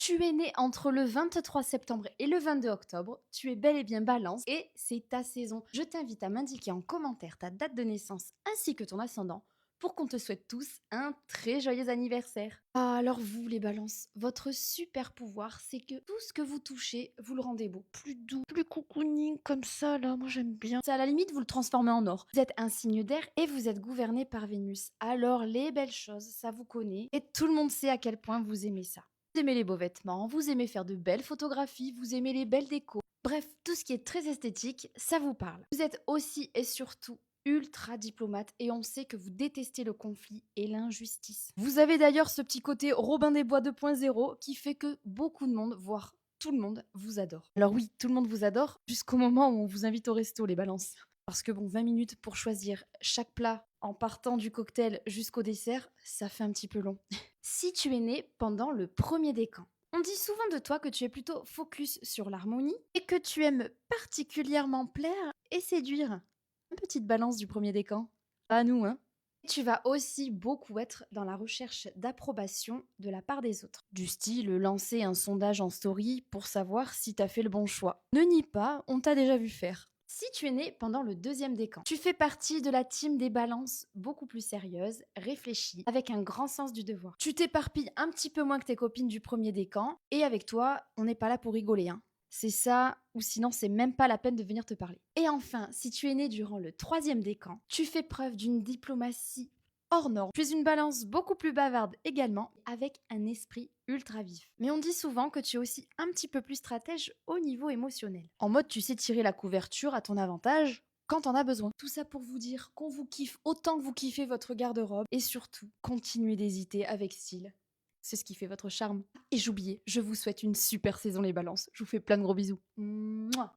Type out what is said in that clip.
Tu es né entre le 23 septembre et le 22 octobre, tu es bel et bien Balance et c'est ta saison. Je t'invite à m'indiquer en commentaire ta date de naissance ainsi que ton ascendant pour qu'on te souhaite tous un très joyeux anniversaire. Ah, alors vous les balances, votre super pouvoir c'est que tout ce que vous touchez, vous le rendez beau, plus doux, plus cocooning comme ça là, moi j'aime bien. Ça, à la limite, vous le transformez en or. Vous êtes un signe d'air et vous êtes gouverné par Vénus. Alors les belles choses, ça vous connaît et tout le monde sait à quel point vous aimez ça. Vous aimez les beaux vêtements, vous aimez faire de belles photographies, vous aimez les belles décos. Bref, tout ce qui est très esthétique, ça vous parle. Vous êtes aussi et surtout ultra diplomate et on sait que vous détestez le conflit et l'injustice. Vous avez d'ailleurs ce petit côté Robin des Bois 2.0 qui fait que beaucoup de monde, voire tout le monde, vous adore. Alors oui, tout le monde vous adore jusqu'au moment où on vous invite au resto, les balances. Parce que bon, 20 minutes pour choisir chaque plat en partant du cocktail jusqu'au dessert, ça fait un petit peu long. Si tu es né pendant le premier décan, on dit souvent de toi que tu es plutôt focus sur l'harmonie et que tu aimes particulièrement plaire et séduire. Une petite balance du premier décan. Pas à nous, hein. Tu vas aussi beaucoup être dans la recherche d'approbation de la part des autres. Du style lancer un sondage en story pour savoir si t'as fait le bon choix. Ne nie pas, on t'a déjà vu faire. Si tu es né pendant le deuxième décan, tu fais partie de la team des balances beaucoup plus sérieuse, réfléchie, avec un grand sens du devoir. Tu t'éparpilles un petit peu moins que tes copines du premier décan, et avec toi, on n'est pas là pour rigoler, hein. C'est ça, ou sinon c'est même pas la peine de venir te parler. Et enfin, si tu es né durant le troisième décan, tu fais preuve d'une diplomatie hors norme. Tu es une balance beaucoup plus bavarde également, avec un esprit ultra vif. Mais on dit souvent que tu es aussi un petit peu plus stratège au niveau émotionnel. En mode, tu sais tirer la couverture à ton avantage quand on a besoin. Tout ça pour vous dire qu'on vous kiffe autant que vous kiffez votre garde-robe et surtout, continuez d'hésiter avec style. C'est ce qui fait votre charme. Et j'oubliais, je vous souhaite une super saison les balances. Je vous fais plein de gros bisous. Mouah.